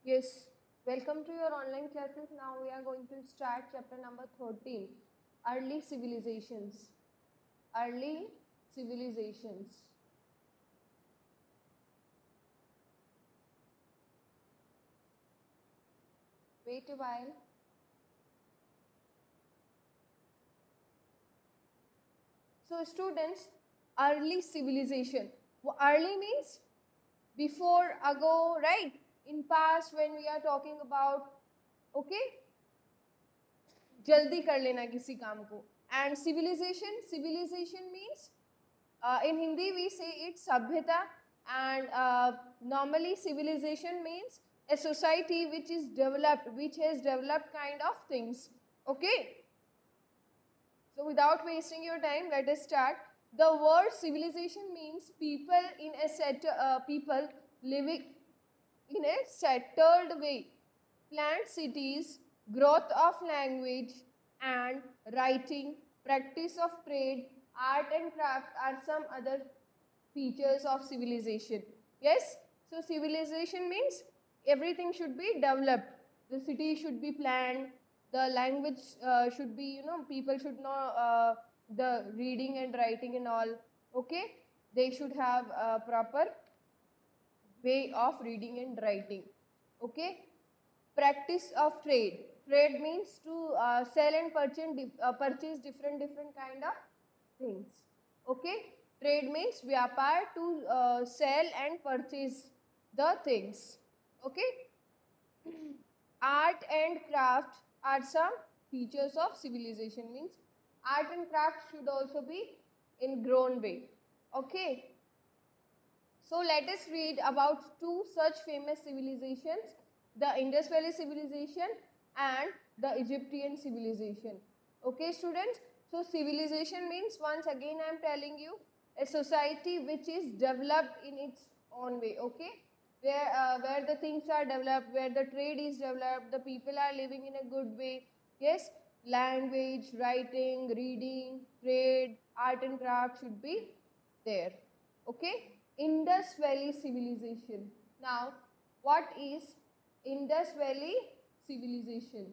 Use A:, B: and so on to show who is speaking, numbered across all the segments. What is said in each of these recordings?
A: Yes, welcome to your online classes. Now we are going to start chapter number 13, Early Civilizations. Early Civilizations. Wait a while. So students, early civilization. Early means before, ago, right? In past when we are talking about, okay? जल्दी कर लेना किसी काम को. And civilization means in Hindi we say it's sabhyata, and normally civilization means a society which is developed, which has developed kind of things. Okay, so without wasting your time, let us start. The word civilization means people in a set people living in a settled way, planned cities, growth of language and writing, practice of trade, art and craft are some other features of civilization. Yes, so civilization means everything should be developed. The city should be planned, the language should be, people should know the reading and writing and all. Okay, they should have a proper way of reading and writing. Okay, practice of trade. Trade means to sell and purchase different kind of things. Okay, trade means vyapar, to sell and purchase the things. Okay, art and craft are some features of civilization. Means art and craft should also be in grown way. Okay, so let us read about two such famous civilizations, the Indus Valley civilization and the Egyptian civilization. Okay students, so civilization means, once again I am telling you, a society which is developed in its own way. Okay, where the things are developed, where the trade is developed, the people are living in a good way. Yes, language, writing, reading, trade, art and craft should be there. Okay, Indus Valley civilization. Now, what is Indus Valley civilization?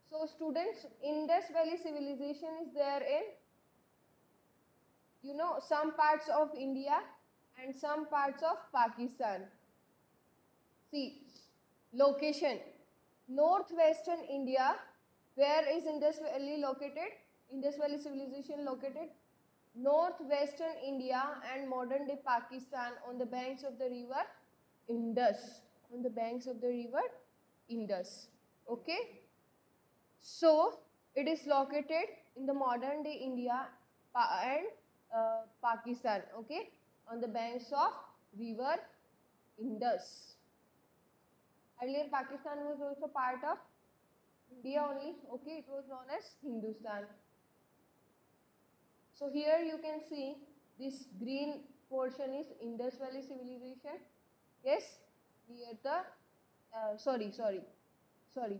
A: So students, Indus Valley civilization is there in, some parts of India and some parts of Pakistan. See, location, northwestern India. Where is Indus Valley located? Indus Valley civilization located northwestern India and modern day Pakistan, on the banks of the river Indus. On the banks of the river Indus. Okay, so it is located in the modern day India and Pakistan. Okay, on the banks of river Indus. Earlier Pakistan was also part of India only. Okay, it was known as Hindustan. So here you can see this green portion is Indus Valley civilization. Yes, near the sorry,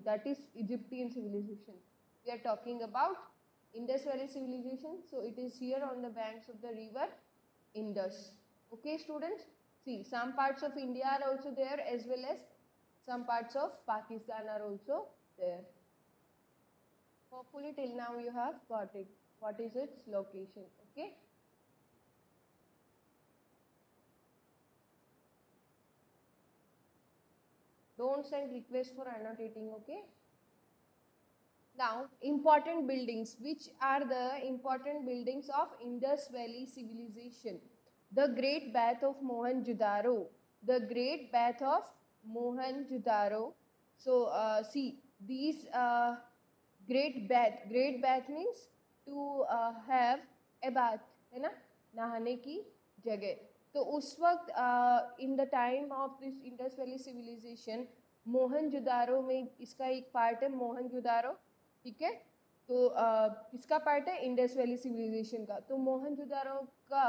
A: that is Egyptian civilization. We are talking about Indus Valley civilization. So it is here on the banks of the river Indus. Okay students, see, some parts of India are also there, as well as some parts of Pakistan are also there. Hopefully till now you have got it. What is its location? Okay. Don't send request for annotating. Okay. Now, important buildings. Which are the important buildings of Indus Valley civilization? The Great Bath of Mohenjo-daro. The Great Bath of Mohenjo-daro. So, see, these Great Bath means to have a bath, है ना, नहाने की जगह. तो उस वक्त in the time of this Indus valley civilization, Mohenjodaro में इसका एक पार्ट है मोहनजोदारो. ठीक है, तो किसका पार्ट है? इंडस वैली सिविलाइजेशन का. तो मोहनजोदारो का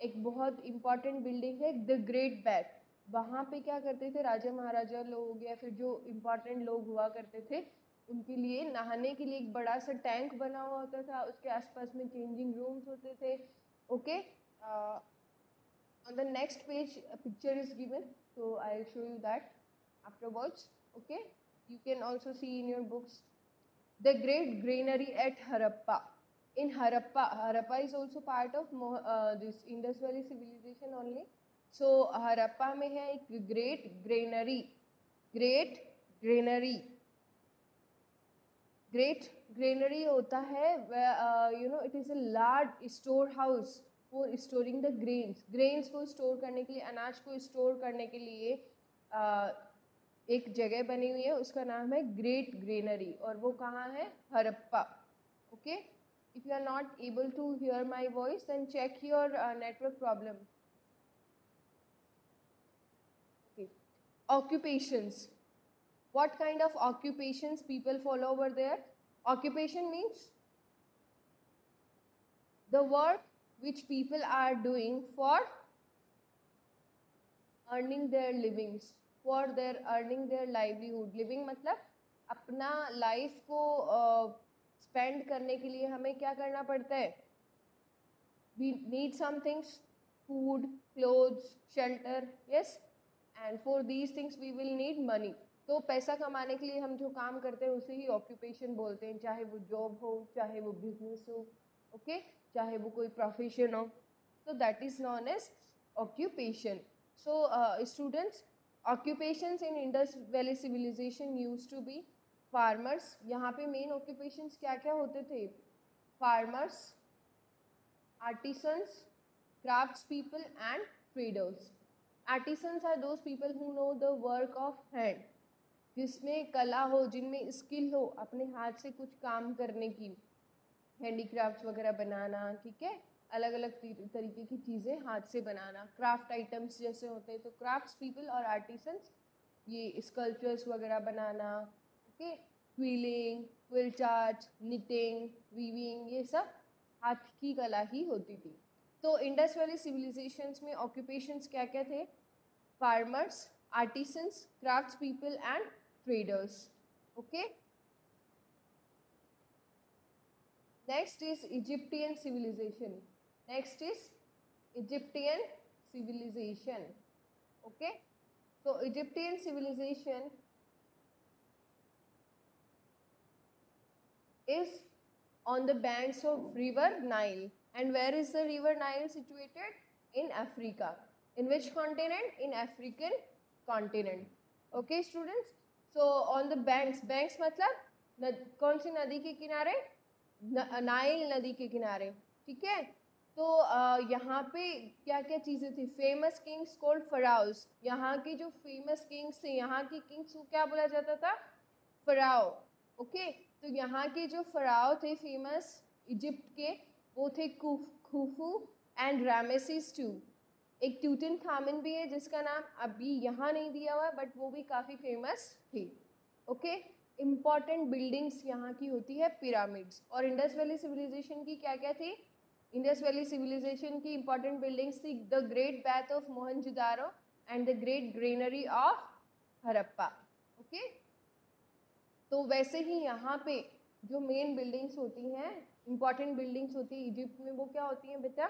A: एक बहुत इंपॉर्टेंट बिल्डिंग है द ग्रेट बैथ. वहाँ पे क्या करते थे राजा महाराजा लोग या फिर जो इम्पॉर्टेंट लोग हुआ करते थे, उनके लिए नहाने के लिए एक बड़ा सा टैंक बना हुआ होता था. उसके आसपास में चेंजिंग रूम्स होते थे. Okay, on the next page a picture is given, so I will show you that. afterwards. Okay, you can also see in your books. The great granary at Harappa. In Harappa is also part of this Indus Valley civilization only. So Harappa में है एक great granary. Great granary. Great granary होता है where it is a large storehouse for storing the grains को store करने के लिए, अनाज को store करने के लिए एक जगह बनी हुई है, उसका नाम है ग्रेट ग्रेनरी, और वो कहाँ है? Harappa. Okay, if you are not able to hear my voice then check your network problem. Okay, occupations. What kind of occupations people follow over there? Occupation means the work which people are doing for earning their livings. For their earning their livelihood. Living मतलब अपना life को spend करने के लिए हमें क्या करना पड़ता है? We need some things, food, clothes, shelter, yes, and for these things we will need money. तो पैसा कमाने के लिए हम जो काम करते हैं उसे ही ऑक्यूपेशन बोलते हैं, चाहे वो जॉब हो, चाहे वो बिजनेस हो, ओके, चाहे वो कोई प्रोफेशन हो, तो that is known age occupation. So students, occupations in Indus Valley civilization used to be farmers. यहाँ पे मेन occupations क्या क्या होते थे? Farmers, artisans, craftspeople and traders. Artisans are those people who know the work of hand, जिसमें कला हो, जिनमें स्किल हो अपने हाथ से कुछ काम करने की, हैंडीक्राफ्ट्स वगैरह बनाना, ठीक है, अलग अलग तरीके की चीज़ें हाथ से बनाना, क्राफ्ट आइटम्स जैसे होते हैं, तो क्राफ्ट्स पीपल और आर्टिसंस ये स्कल्पचर्स वगैरह बनाना, okay, quilling, quilt art, knitting, weaving, ये सब हाथ की कला ही होती थी. तो इंडस वैली सिविलाइजेशंस में ऑक्यूपेशंस क्या क्या थे? Farmers, artisans, crafts people and traders. Okay, next is Egyptian civilization. Next is Egyptian civilization. Okay, so Egyptian civilization is on the banks of river Nile. And where is the river Nile situated? In Africa. In which continent? In African continent. Okay students, so on the banks, banks मतलब कौन सी नदी के किनारे? Nile नदी के किनारे, ठीक है. तो यहाँ पे क्या क्या चीज़ें थी? Famous kings called pharaohs. यहाँ के जो फेमस किंग्स थे, यहाँ के किंग्स को क्या बोला जाता था? फराओ. ओके, तो यहाँ के जो फराओ थे फेमस इजिप्ट के, वो थे खुफू एंड रामेसिस टू. एक ट्यूटनखामन भी है जिसका नाम अभी यहाँ नहीं दिया हुआ, बट वो भी काफ़ी फेमस थी. ओके, इम्पॉर्टेंट बिल्डिंग्स यहाँ की होती है पिरामिड्स. और इंडस वैली सिविलाइजेशन की क्या क्या थी? इंडस वैली सिविलाइजेशन की इम्पॉर्टेंट बिल्डिंग्स थी the great bath of Mohenjodaro and the great granary of Harappa. Okay, तो वैसे ही यहाँ पे जो मेन बिल्डिंग्स होती हैं, इम्पॉर्टेंट बिल्डिंग्स होती है इजिप्ट में, वो क्या होती हैं बेटा?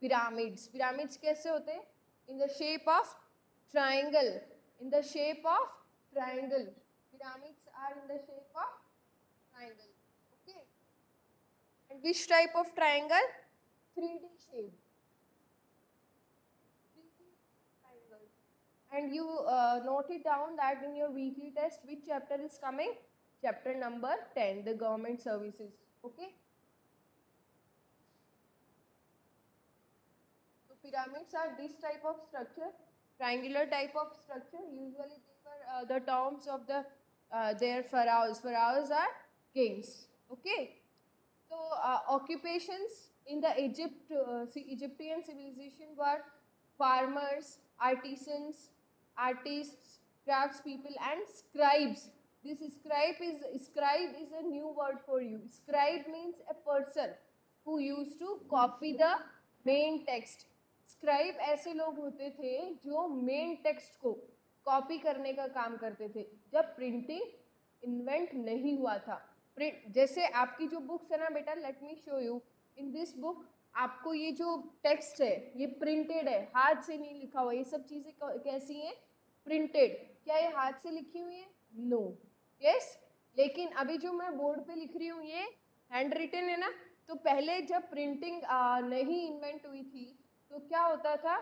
A: पिरामिड्स. पिरामिड्स कैसे होते हैं? In the shape of triangle. In the shape of triangle. Pyramids are in the shape of triangle. Okay. And which type of triangle? 3D shape. 3D triangle. And you note it down that in your weekly test, which chapter is coming? Chapter number 10, the government services. Okay. So pyramids are this type of structure, triangular type of structure. Usually they were the tombs of the their pharaohs. Pharaohs are kings. Okay, so occupations in the Egyptian civilization were farmers, artisans, artists, craftspeople and scribes. This scribe is a new word for you. Scribe means a person who used to copy the main text. Scribe ऐसे लोग होते थे जो main text को copy करने का काम करते थे जब प्रिंटिंग इन्वेंट नहीं हुआ था. जैसे आपकी जो बुक्स है ना बेटा, let me show you. In this book आपको ये जो टेक्स्ट है ये प्रिंटेड है, हाथ से नहीं लिखा हुआ. ये सब चीज़ें कैसी हैं? प्रिंटेड, क्या ये हाथ से लिखी हुई है? No, yes. लेकिन अभी जो मैं बोर्ड पे लिख रही हूँ ये हैंड रिटन है ना। तो पहले जब प्रिंटिंग नहीं इन्वेंट हुई थी तो क्या होता था,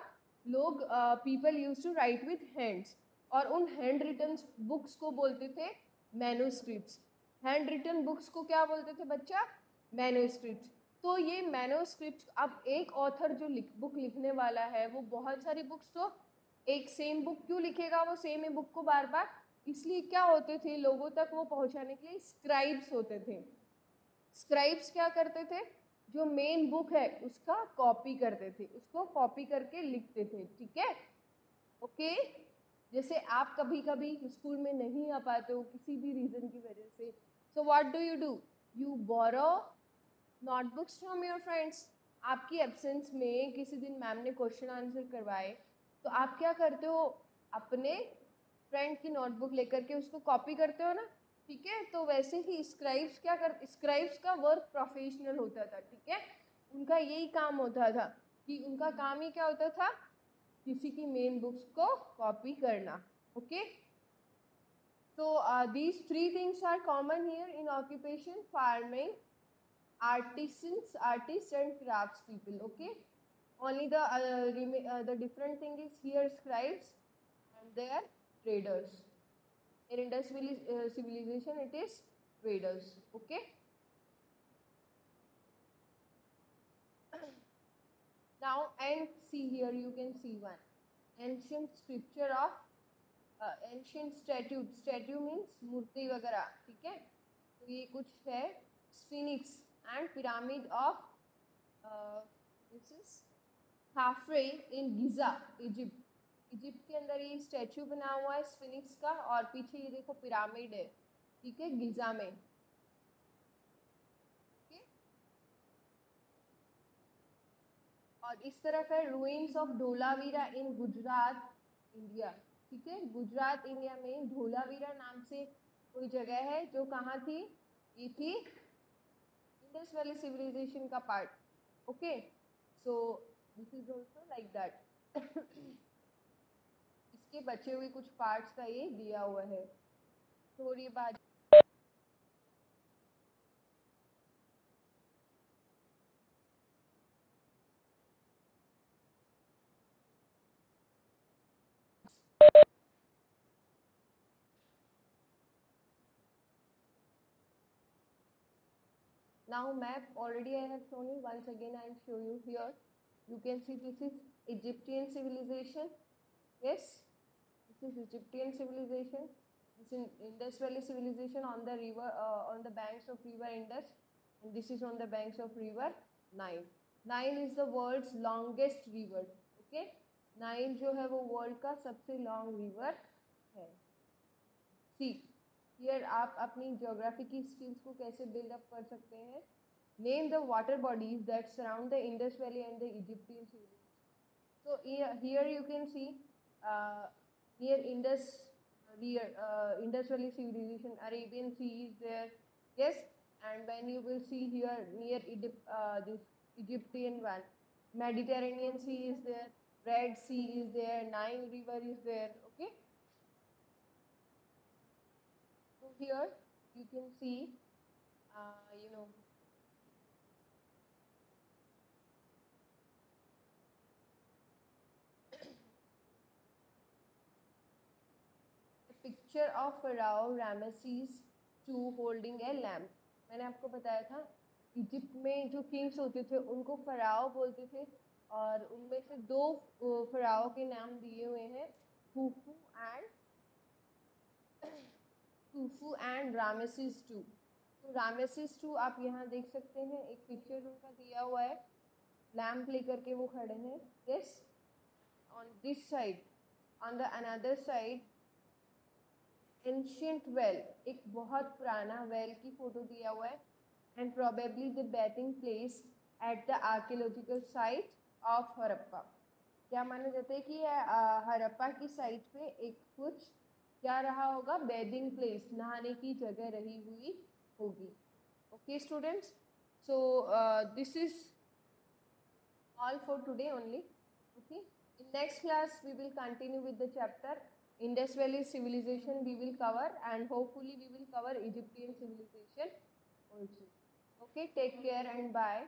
A: लोग people use to write with hands, और उन हैंड रिटन बुक्स को बोलते थे मैन्युस्क्रिप्ट्स। हैंड रिटन बुक्स को क्या बोलते थे बच्चा? मैन्युस्क्रिप्ट्स। तो ये मैन्युस्क्रिप्ट, अब एक ऑथर जो बुक लिखने वाला है वो बहुत सारी बुक्स, तो एक सेम बुक क्यों लिखेगा वो सेम ही बुक को बार बार? इसलिए क्या होते थे, लोगों तक वो पहुंचाने के लिए स्क्राइब्स होते थे। स्क्राइब्स क्या करते थे, जो मेन बुक है उसका कॉपी करते थे, उसको कॉपी करके लिखते थे, ठीक है, ओके। जैसे आप कभी कभी स्कूल में नहीं आ पाते हो किसी भी रीजन की वजह से, so what do, you borrow notebooks from your friends. आपकी एब्सेंस में किसी दिन मैम ने क्वेश्चन आंसर करवाए तो आप क्या करते हो, अपने फ्रेंड की नोटबुक लेकर के उसको कॉपी करते हो ना, ठीक है। तो वैसे ही स्क्राइब्स क्या कर, स्क्राइब्स का वर्क प्रोफेशनल होता था, ठीक है। उनका यही काम होता था कि उनका काम ही क्या होता था, किसी की मेन बुक्स को कॉपी करना, okay. So these three things are common here in occupation: farming, artists and craftspeople, okay. Only the different thing is here scribes and they are traders. In Indus civilization it is traders, okay. Now and see here you can see one ancient scripture of ancient statue means मूर्ति वगैरह, ठीक है। तो ये कुछ है sphinx and pyramid of this is Khafre in Giza, Egypt. Egypt के अंदर ये स्टैच्यू बना हुआ है स्फिनिक्स का, और पीछे ये देखो पिरामिड है, ठीक है, गिजा में, okay? और इस तरफ है ruins of Dholavira in Gujarat India, ठीक है। गुजरात इंडिया में धोलावीरा नाम से कोई जगह है जो कहाँ थी, ये थी इंडस वैली सिविलाइजेशन का part, okay. So this is also like that. इसके बचे हुए कुछ पार्ट्स का ये दिया हुआ है, थोड़ी बात। Now map already I have shown you, once again I will show you here. You can see this is Egyptian civilization, yes, this is Egyptian civilization. This is Indus Valley civilization on the river, on the banks of river Indus, and this is on the banks of river Nile. Nile is the world's longest river, okay. Nile जो है वो world का सबसे long river है। See here आप अपनी geography की skills को कैसे बिल्डअप कर सकते हैं। Name the water bodies that surround the Indus valley and the Egyptian civilization. So here you can see near Indus Valley civilization, Arabian Sea is there, yes. And when you will see here near this Egyptian one, Mediterranean Sea is there, Red Sea is there, Nile River is there, okay. So here you can see, you know, picture of pharaoh Ramesses two holding a lamp. मैंने आपको बताया था Egypt में जो Kings होते थे उनको pharaoh बोलते थे, और उनमें से दो फराओ के नाम दिए हुए हैं, खुफू एंड रामेसीस टू। तो रामेसीस टू आप यहाँ देख सकते हैं, एक पिक्चर उनका दिया हुआ है, लैम्प लेकर के वो खड़े हैं, yes. On this side, on the another side ancient well, एक बहुत पुराना वेल की फोटो दिया हुआ है, and probably the batting place at the archaeological site of Harappa. क्या माना जाता है कि हरप्पा की साइट पे एक कुछ क्या रहा होगा, बेदिंग प्लेस, नहाने की जगह रही हुई होगी, okay students. So this is all for today only, okay. In next class we will continue with the chapter Indus Valley civilization we will cover, and hopefully we will cover Egyptian civilization also. Okay, take care and bye.